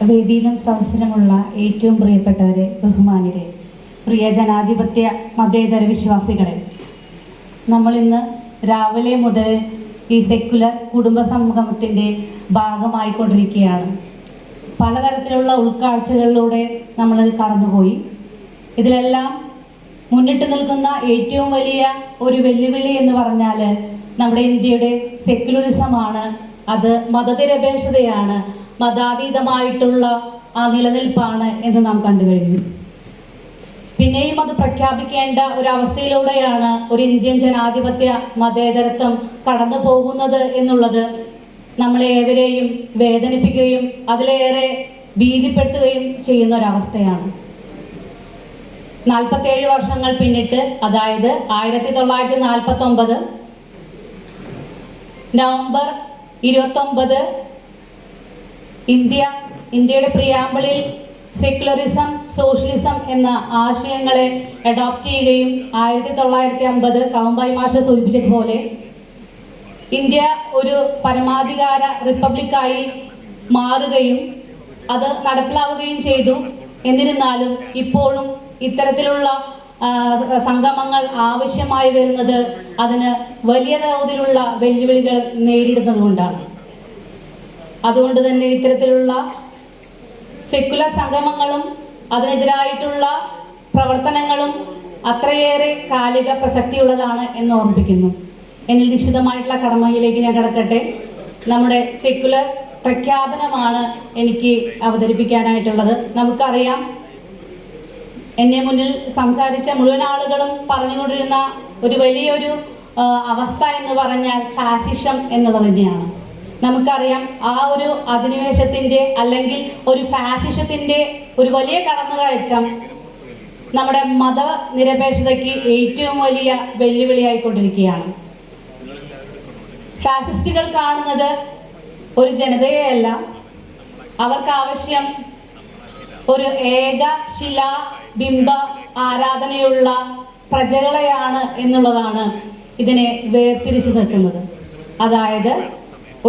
വേദിയിലും സദസ്സിലുമുള്ള ഏറ്റവും പ്രിയപ്പെട്ടവരെ, ബഹുമാന്യരെ, പ്രിയ ജനാധിപത്യ മതേതര വിശ്വാസികളെ, നമ്മളിന്ന് രാവിലെ മുതൽ ഈ സെക്കുലർ കുടുംബ സംഗമത്തിൻ്റെ ഭാഗമായിക്കൊണ്ടിരിക്കുകയാണ്. പലതരത്തിലുള്ള ഉൾക്കാഴ്ചകളിലൂടെ നമ്മൾ കടന്നുപോയി. ഇതിലെല്ലാം മുന്നിട്ട് നിൽക്കുന്ന ഏറ്റവും വലിയ ഒരു വെല്ലുവിളി എന്ന് പറഞ്ഞാൽ നമ്മുടെ ഇന്ത്യയുടെ സെക്യുലറിസമാണ്. അത് മതനിരപേക്ഷതയാണ്, മതാതീതമായിട്ടുള്ള ആ നിലനിൽപ്പാണ് എന്ന് നാം കണ്ടു കഴിഞ്ഞു. പിന്നെയും അത് പ്രഖ്യാപിക്കേണ്ട ഒരവസ്ഥയിലൂടെയാണ് ഒരു ഇന്ത്യൻ ജനാധിപത്യ മതേതരത്വം കടന്നു പോകുന്നത് എന്നുള്ളത് നമ്മളെ ഏവരെയും വേദനിപ്പിക്കുകയും അതിലേറെ ഭീതിപ്പെടുത്തുകയും ചെയ്യുന്ന ഒരവസ്ഥയാണ്. 47 വർഷങ്ങൾ പിന്നിട്ട്, അതായത് 1949 നവംബർ 29 ഇന്ത്യയുടെ പ്രിയാമ്പിളിൽ സെക്യുലറിസം, സോഷ്യലിസം എന്ന ആശയങ്ങളെ അഡോപ്റ്റ് ചെയ്യുകയും 1950 കൗമ്പായി മാഷ് സൂചിപ്പിച്ചതുപോലെ ഇന്ത്യ ഒരു പരമാധികാര റിപ്പബ്ലിക്കായി മാറുകയും അത് നടപ്പിലാവുകയും ചെയ്തു. എന്നിരുന്നാലും ഇപ്പോഴും ഇത്തരത്തിലുള്ള സംഗമങ്ങൾ ആവശ്യമായി വരുന്നത് അതിന് വലിയ തോതിലുള്ള വെല്ലുവിളികൾ നേരിടുന്നതുകൊണ്ടാണ്. അതുകൊണ്ട് തന്നെ ഇത്തരത്തിലുള്ള സെക്കുലർ സംഗമങ്ങളും അതിനെതിരായിട്ടുള്ള പ്രവർത്തനങ്ങളും അത്രയേറെ കാലിക പ്രസക്തിയുള്ളതാണ് എന്ന് ഓർമ്മിപ്പിക്കുന്നു. എന്നിൽ നിശ്ചിതമായിട്ടുള്ള കടമയിലേക്ക് ഞാൻ കടക്കട്ടെ. നമ്മുടെ സെക്കുലർ പ്രഖ്യാപനമാണ് എനിക്ക് അവതരിപ്പിക്കാനായിട്ടുള്ളത്. നമുക്കറിയാം, എന്നെ മുന്നിൽ സംസാരിച്ച മുഴുവൻ ആളുകളും പറഞ്ഞുകൊണ്ടിരുന്ന ഒരു വലിയൊരു അവസ്ഥ എന്ന് പറഞ്ഞാൽ ഫാസിസം എന്നുള്ളത് തന്നെയാണ്. നമുക്കറിയാം, ആ ഒരു അധിനിവേശത്തിൻ്റെ അല്ലെങ്കിൽ ഒരു ഫാസിസത്തിൻ്റെ ഒരു വലിയ കടന്നുകയറ്റം നമ്മുടെ മതനിരപേക്ഷതയ്ക്ക് ഏറ്റവും വലിയ വെല്ലുവിളിയായിക്കൊണ്ടിരിക്കുകയാണ്. ഫാസിസ്റ്റുകൾ കാണുന്നത് ഒരു ജനതയെയല്ല, അവർക്ക് ആവശ്യം ഒരു ഏക ശിലാ ബിംബ ആരാധനയുള്ള പ്രജകളെയാണ് എന്നുള്ളതാണ് ഇതിനെ വേർതിരിച്ചു നിൽക്കുന്നത്. അതായത്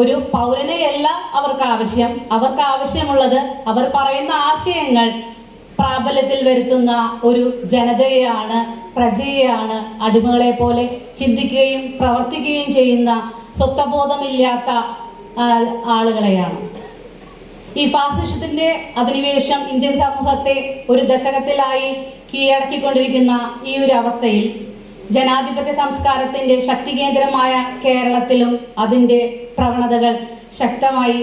ഒരു പൗരനെയല്ല അവർക്ക് ആവശ്യം, അവർക്ക് ആവശ്യമുള്ളത് അവർ പറയുന്ന ആശയങ്ങൾ പ്രാബല്യത്തിൽ വരുത്തുന്ന ഒരു ജനതയെയാണ്, പ്രജയെയാണ്, അടിമകളെ പോലെ ചിന്തിക്കുകയും പ്രവർത്തിക്കുകയും ചെയ്യുന്ന സ്വത്വബോധമില്ലാത്ത ആളുകളെയാണ്. ഈ ഫാസിസത്തിന്റെ അധിനിവേശം ഇന്ത്യൻ സമൂഹത്തെ ഒരു ദശകത്തിലായി കീഴടക്കിക്കൊണ്ടിരിക്കുന്ന ഈ ഒരു അവസ്ഥയിൽ ജനാധിപത്യ സംസ്കാരത്തിന്റെ ശക്തി കേന്ദ്രമായ കേരളത്തിലും അതിൻ്റെ പ്രവണതകൾ ശക്തമായി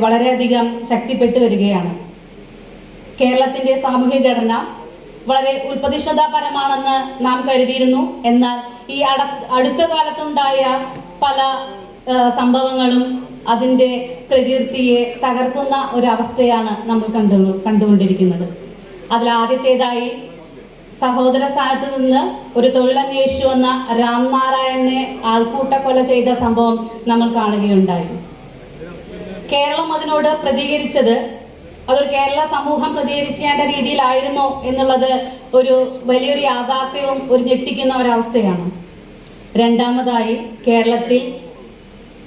വളരെയധികം ശക്തിപ്പെട്ടു വരികയാണ്. കേരളത്തിന്റെ സാമൂഹിക ഘടന വളരെ ഉൽപ്പതിഷ്ഠതാപരമാണെന്ന് നാം കരുതിയിരുന്നു. എന്നാൽ ഈ അടുത്ത കാലത്തുണ്ടായ പല സംഭവങ്ങളും അതിൻ്റെ പ്രകൃതിയെ തകർക്കുന്ന ഒരവസ്ഥയാണ് നമ്മൾ കണ്ടുകൊണ്ടിരിക്കുന്നത്. അതിലാദ്യത്തേതായി സഹോദര സ്ഥാനത്ത് നിന്ന് ഒരു തൊഴിലന്വേഷിച്ചു വന്ന രാംനാരായണനെ ആൾക്കൂട്ടക്കൊല ചെയ്ത സംഭവം നമ്മൾ കാണുകയുണ്ടായി. കേരളം അതിനോട് പ്രതികരിച്ചത് അതൊരു കേരള സമൂഹം പ്രതികരിക്കേണ്ട രീതിയിലായിരുന്നു എന്നുള്ളത് ഒരു വലിയൊരു യാഥാർത്ഥ്യവും ഒരു ഞെട്ടിക്കുന്ന ഒരവസ്ഥയാണ്. രണ്ടാമതായി, കേരളത്തിൽ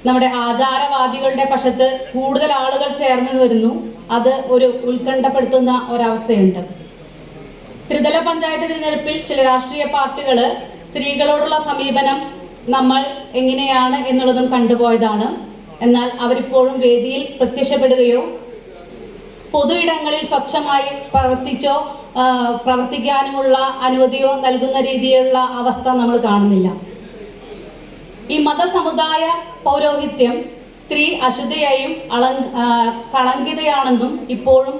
നമ്മുടെ ആചാരവാദികളുടെ പക്ഷത്ത് കൂടുതൽ ആളുകൾ ചേർന്ന് വരുന്നു. അത് ഒരു ഉത്കണ്ഠപ്പെടുത്തുന്ന ഒരവസ്ഥയുണ്ട്. ത്രിതല പഞ്ചായത്ത് തിരഞ്ഞെടുപ്പിൽ ചില രാഷ്ട്രീയ പാർട്ടികൾ സ്ത്രീകളോടുള്ള സമീപനം നമ്മൾ എങ്ങനെയാണ് എന്നുള്ളതും കണ്ടുപോയതാണ്. എന്നാൽ അവരിപ്പോഴും വേദിയിൽ പ്രത്യക്ഷപ്പെടുകയോ പൊതു ഇടങ്ങളിൽ സ്വച്ഛമായി പ്രവർത്തിക്കാനുമുള്ള അനുമതിയോ നൽകുന്ന രീതിയിലുള്ള അവസ്ഥ നമ്മൾ കാണുന്നില്ല. ഈ മതസമുദായ പൗരോഹിത്യം സ്ത്രീ അശുദ്ധയായും കളങ്കിതയാണെന്നും ഇപ്പോഴും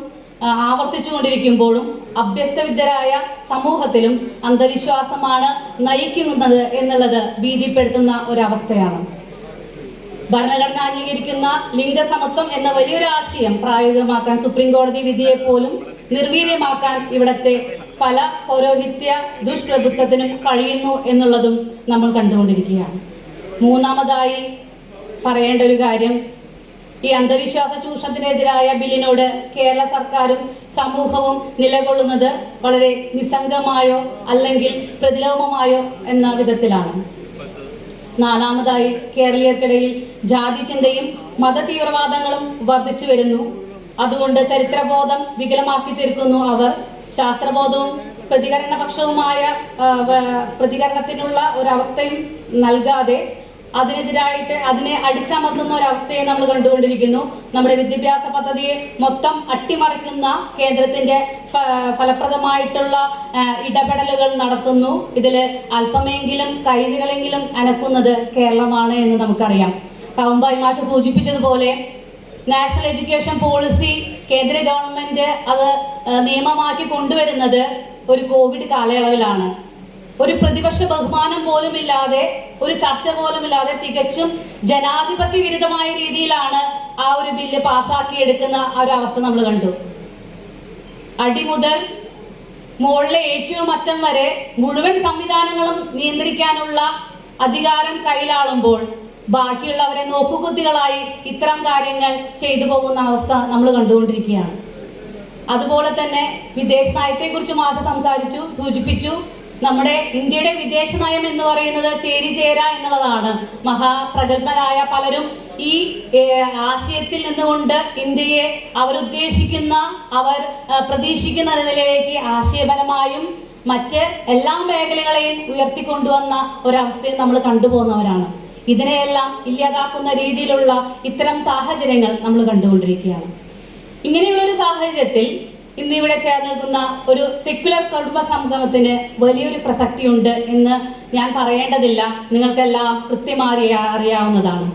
ആവർത്തിച്ചുകൊണ്ടിരിക്കുമ്പോഴും അഭ്യസ്തവിദ്യരായ സമൂഹത്തിലും അന്ധവിശ്വാസമാണ് നയിക്കുന്നത് എന്നുള്ളത് ഭീതിപ്പെടുത്തുന്ന ഒരവസ്ഥയാണ്. ഭരണഘടന അംഗീകരിക്കുന്ന ലിംഗസമത്വം എന്ന വലിയൊരു ആശയം പ്രായോഗികമാക്കാൻ സുപ്രീം കോടതി വിധിയെ പോലും നിർവീര്യമാക്കാൻ ഇവിടത്തെ പല പൗരോഹിത്യ ദുഷ്പ്രഭുത്വത്തിനും കഴിയുന്നു എന്നുള്ളതും നമ്മൾ കണ്ടുകൊണ്ടിരിക്കുകയാണ്. മൂന്നാമതായി പറയേണ്ട ഒരു കാര്യം, ഈ അന്ധവിശ്വാസ ചൂഷണത്തിനെതിരായ ബില്ലിനോട് കേരള സർക്കാരും സമൂഹവും നിലകൊള്ളുന്നത് വളരെ നിസ്സംഗമായോ അല്ലെങ്കിൽ പ്രതിലോമമായോ എന്ന വിധത്തിലാണ്. നാലാമതായി, കേരളീയർക്കിടയിൽ ജാതി ചിന്തയും മത തീവ്രവാദങ്ങളും വർദ്ധിച്ചു വരുന്നു. അതുകൊണ്ട് ചരിത്രബോധം വികലമാക്കി തീർക്കുന്നു അവർ. ശാസ്ത്രബോധവും പ്രതികരണപക്ഷവുമായ പ്രതികരണത്തിനുള്ള ഒരവസ്ഥയും നൽകാതെ അതിനെതിരായിട്ട് അതിനെ അടിച്ചമർത്തുന്ന ഒരവസ്ഥയെ നമ്മൾ കണ്ടുകൊണ്ടിരിക്കുന്നു. നമ്മുടെ വിദ്യാഭ്യാസ പദ്ധതിയെ മൊത്തം അട്ടിമറിക്കുന്ന കേന്ദ്രത്തിന്റെ ഫലപ്രദമായിട്ടുള്ള ഇടപെടലുകൾ നടത്തുന്നു. ഇതിൽ അല്പമെങ്കിലും കൈവിരലെങ്കിലും അനക്കുന്നത് കേരളമാണ് എന്ന് നമുക്കറിയാം. കവമ്പായി മാഷ് സൂചിപ്പിച്ചതുപോലെ നാഷണൽ എഡ്യൂക്കേഷൻ പോളിസി കേന്ദ്ര ഗവൺമെന്റ് അത് നിയമമാക്കി കൊണ്ടുവരുന്നത് ഒരു കോവിഡ് കാലയളവിലാണ്. ഒരു പ്രതിപക്ഷ ബഹുമാനം പോലും ഇല്ലാതെ, ഒരു ചർച്ച പോലും ഇല്ലാതെ തികച്ചും ജനാധിപത്യ വിരുദ്ധമായ രീതിയിലാണ് ആ ഒരു ബില്ല് പാസ്സാക്കിയെടുക്കുന്ന ആ ഒരു അവസ്ഥ നമ്മൾ കണ്ടു. അടി മുതൽ മുകളിലെ ഏറ്റവും അറ്റം വരെ മുഴുവൻ സംവിധാനങ്ങളും നിയന്ത്രിക്കാനുള്ള അധികാരം കയ്യിലാളുമ്പോൾ ബാക്കിയുള്ളവരെ നോക്കുകുത്തികളായി ഇത്തരം കാര്യങ്ങൾ ചെയ്തു പോകുന്ന അവസ്ഥ നമ്മൾ കണ്ടുകൊണ്ടിരിക്കുകയാണ്. അതുപോലെ തന്നെ വിദേശ നയത്തെക്കുറിച്ച് മാഷ് സൂചിപ്പിച്ചു. നമ്മുടെ ഇന്ത്യയുടെ വിദേശ നയം എന്ന് പറയുന്നത് ചേരിചേര എന്നുള്ളതാണ്. മഹാപ്രഗത്ഭരായ പലരും ഈ ആശയത്തിൽ നിന്നുകൊണ്ട് ഇന്ത്യയെ അവരുദ്ദേശിക്കുന്ന, അവർ പ്രതീക്ഷിക്കുന്ന നിലയിലേക്ക് ആശയപരമായും മറ്റ് എല്ലാ മേഖലകളെയും ഉയർത്തിക്കൊണ്ടുവന്ന ഒരവസ്ഥയിൽ നമ്മൾ കണ്ടുപോകുന്നവരാണ്. ഇതിനെയെല്ലാം ഇല്ലാതാക്കുന്ന രീതിയിലുള്ള ഇത്തരം സാഹചര്യങ്ങൾ നമ്മൾ കണ്ടുകൊണ്ടിരിക്കുകയാണ്. ഇങ്ങനെയുള്ളൊരു സാഹചര്യത്തിൽ ഇന്നിവിടെ ചേർന്ന് നിൽക്കുന്ന ഒരു സെക്യുലർ കുടുംബ സംഗമത്തിന് വലിയൊരു പ്രസക്തിയുണ്ട് എന്ന് ഞാൻ പറയേണ്ടതില്ല, നിങ്ങൾക്കെല്ലാം കൃത്യമായി അറിയാവുന്നതാണ്.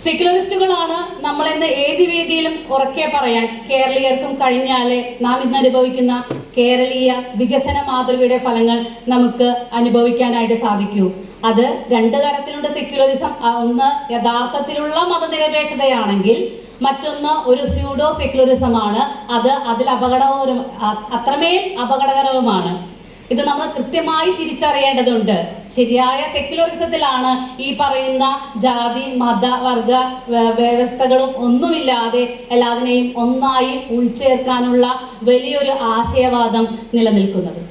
സെക്യുലറിസ്റ്റുകളാണ് നമ്മളെന്ന് ഏത് വേദിയിലും ഉറക്കെ പറയാൻ കേരളീയർക്കും കഴിഞ്ഞാലേ നാം ഇന്ന് അനുഭവിക്കുന്ന കേരളീയ വികസന മാതൃകയുടെ ഫലങ്ങൾ നമുക്ക് അനുഭവിക്കാനായിട്ട് സാധിക്കൂ. അത് രണ്ട് തരത്തിലുണ്ട് സെക്യുലറിസം. ഒന്ന് യഥാർത്ഥത്തിലുള്ള മതനിരപേക്ഷതയാണെങ്കിൽ മറ്റൊന്ന് ഒരു സ്യൂഡോ സെക്യുലറിസമാണ്. അതിൽ അത്രമേൽ അപകടകരവുമാണ്. ഇത് നമ്മൾ കൃത്യമായി തിരിച്ചറിയേണ്ടതുണ്ട്. ശരിയായ സെക്യുലറിസത്തിലാണ് ഈ പറയുന്ന ജാതി മത വർഗ വ്യവസ്ഥകളും ഒന്നുമില്ലാതെ എല്ലാത്തിനെയും ഒന്നായി ഉൾച്ചേർക്കാനുള്ള വലിയൊരു ആശയവാദം നിലനിൽക്കുന്നത്.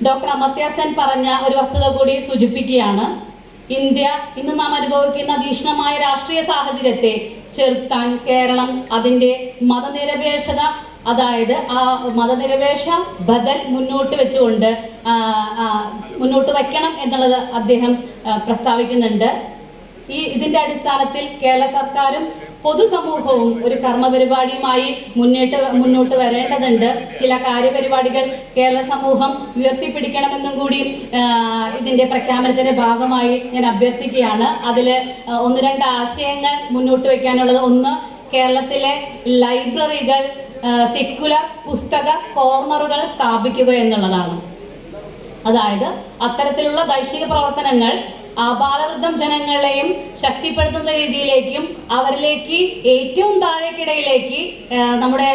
ഡോക്ടർ അമർത്യ സെൻ പറഞ്ഞ ഒരു വസ്തുത കൂടി സൂചിപ്പിക്കുകയാണ്. ഇന്ത്യ ഇന്ന് നാം അനുഭവിക്കുന്ന തീക്ഷ്ണമായ രാഷ്ട്രീയ സാഹചര്യത്തെ ചെറുത്താൻ കേരളം അതിൻ്റെ മതനിരപേക്ഷത, അതായത് ആ മതനിരപേക്ഷ ബദൽ മുന്നോട്ട് വെച്ചുകൊണ്ട് മുന്നോട്ട് വയ്ക്കണം എന്നുള്ളത് അദ്ദേഹം പ്രസ്താവിക്കുന്നുണ്ട്. ഇതിൻ്റെ അടിസ്ഥാനത്തിൽ കേരള സർക്കാരും പൊതുസമൂഹവും ഒരു കർമ്മപരിപാടിയുമായി മുന്നോട്ട് വരേണ്ടതുണ്ട്. ചില കാര്യപരിപാടികൾ കേരള സമൂഹം ഉയർത്തിപ്പിടിക്കണമെന്നും കൂടി ഇതിൻ്റെ പ്രഖ്യാപനത്തിൻ്റെ ഭാഗമായി ഞാൻ അഭ്യർത്ഥിക്കുകയാണ്. അതിൽ ഒന്ന് രണ്ട് ആശയങ്ങൾ മുന്നോട്ട് വയ്ക്കാനുള്ളത്, ഒന്ന് കേരളത്തിലെ ലൈബ്രറികൾ സെക്യുലർ പുസ്തക കോർണറുകൾ സ്ഥാപിക്കുക എന്നുള്ളതാണ്. അതായത് അത്തരത്തിലുള്ള ദൈശിക പ്രവർത്തനങ്ങൾ ആബാലവൃദ്ധം ജനങ്ങളെയും ശക്തിപ്പെടുത്തുന്ന രീതിയിലേക്കും അവരിലേക്ക് ഏറ്റവും താഴേക്കിടയിലേക്ക് നമ്മുടെ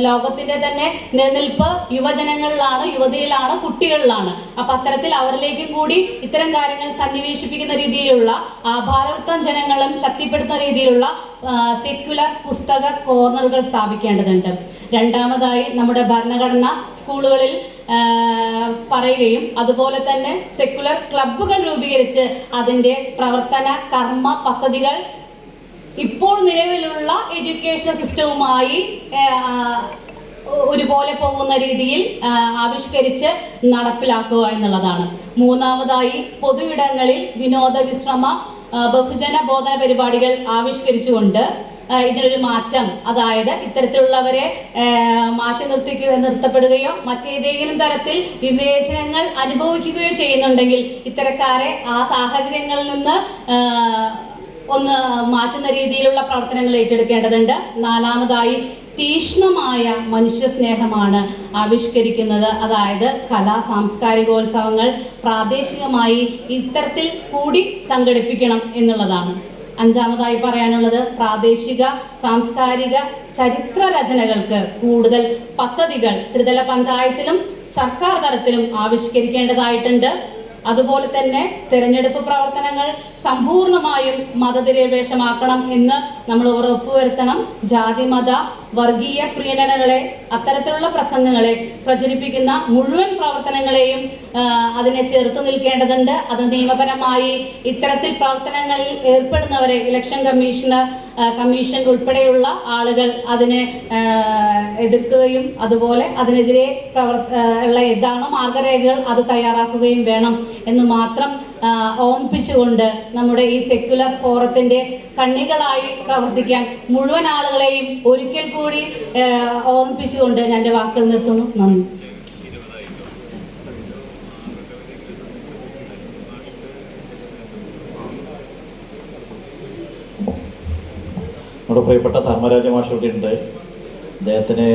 ലോകത്തിൻ്റെ തന്നെ നിലനിൽപ്പ് യുവജനങ്ങളിലാണ്, യുവതിയിലാണ്, കുട്ടികളിലാണ്. അപ്പം അത്തരത്തിൽ അവരിലേക്കും കൂടി ഇത്തരം കാര്യങ്ങൾ സന്നിവേശിപ്പിക്കുന്ന രീതിയിലുള്ള ആബാലവൃദ്ധം ജനങ്ങളും ശക്തിപ്പെടുത്തുന്ന രീതിയിലുള്ള സെക്യുലർ പുസ്തക കോർണറുകൾ സ്ഥാപിക്കേണ്ടതുണ്ട്. രണ്ടാമതായി നമ്മുടെ ഭരണഘടന സ്കൂളുകളിൽ പറയുകയും അതുപോലെ തന്നെ സെക്യുലർ ക്ലബ്ബുകൾ രൂപീകരിച്ച് അതിൻ്റെ പ്രവർത്തന കർമ്മ പദ്ധതികൾ ഇപ്പോൾ നിലവിലുള്ള എഡ്യൂക്കേഷൻ സിസ്റ്റവുമായി ഒരുപോലെ പോകുന്ന രീതിയിൽ ആവിഷ്കരിച്ച് നടപ്പിലാക്കുക എന്നുള്ളതാണ്. മൂന്നാമതായി പൊതു ഇടങ്ങളിൽ വിനോദ വിശ്രമ ബഹുജന ബോധന പരിപാടികൾ ആവിഷ്കരിച്ചുകൊണ്ട് ഇതിനൊരു മാറ്റം, അതായത് ഇത്തരത്തിലുള്ളവരെ മാറ്റി നിർത്തപ്പെടുകയോ മറ്റേതെങ്കിലും തരത്തിൽ വിവേചനങ്ങൾ അനുഭവിക്കുകയോ ചെയ്യുന്നുണ്ടെങ്കിൽ ഇത്തരക്കാരെ ആ സാഹചര്യങ്ങളിൽ നിന്ന് ഒന്ന് മാറ്റുന്ന രീതിയിലുള്ള പ്രവർത്തനങ്ങൾ ഏറ്റെടുക്കേണ്ടതുണ്ട്. നാലാമതായി തീക്ഷ്ണമായ മനുഷ്യ സ്നേഹമാണ് ആവിഷ്കരിക്കുന്നത്. അതായത് കലാ സാംസ്കാരികോത്സവങ്ങൾ പ്രാദേശികമായി ഇത്തരത്തിൽ കൂടി സംഘടിപ്പിക്കണം എന്നുള്ളതാണ്. അഞ്ചാമതായി പറയാനുള്ളത് പ്രാദേശിക സാംസ്കാരിക ചരിത്ര രചനകൾക്ക് കൂടുതൽ പദ്ധതികൾ ത്രിതല പഞ്ചായത്തിലും സർക്കാർ തലത്തിലും ആവിഷ്കരിക്കേണ്ടതായിട്ടുണ്ട്. അതുപോലെ തന്നെ തിരഞ്ഞെടുപ്പ് പ്രവർത്തനങ്ങൾ സമ്പൂർണമായും മതനിരപേക്ഷമാക്കണം എന്ന് നമ്മൾ ഉറപ്പുവരുത്തണം. ജാതി മത വർഗീയ പ്രീണനങ്ങളെ, അത്തരത്തിലുള്ള പ്രസംഗങ്ങളെ പ്രചരിപ്പിക്കുന്ന മുഴുവൻ പ്രവർത്തനങ്ങളെയും അതിനെ ചെറുത്തു നിൽക്കേണ്ടതുണ്ട്. അത് നിയമപരമായി ഇത്തരത്തിൽ പ്രവർത്തനങ്ങളിൽ ഏർപ്പെടുന്നവരെ ഇലക്ഷൻ കമ്മീഷൻ ഉൾപ്പെടെയുള്ള ആളുകൾ അതിനെ എതിർക്കുകയും അതുപോലെ അതിനെതിരെ ഉള്ള ഏതാണോ മാർഗരേഖകൾ അത് തയ്യാറാക്കുകയും വേണം എന്ന് മാത്രം ഓർമ്മിപ്പിച്ചുകൊണ്ട് നമ്മുടെ ഈ സെക്യുലർ ഫോറത്തിൻ്റെ കണ്ണികളായി പ്രവർത്തിക്കാൻ മുഴുവൻ ആളുകളെയും ഒരിക്കൽ കൂടി ഓർമ്മിപ്പിച്ചുകൊണ്ട് ഞാൻ എൻ്റെ വാക്കുകൾ നിർത്തുന്നു. നന്ദി. നമ്മുടെ പ്രിയപ്പെട്ട ധർമ്മരാജ മാഷ് ഇവിടെ ഉണ്ട്. അദ്ദേഹത്തിന്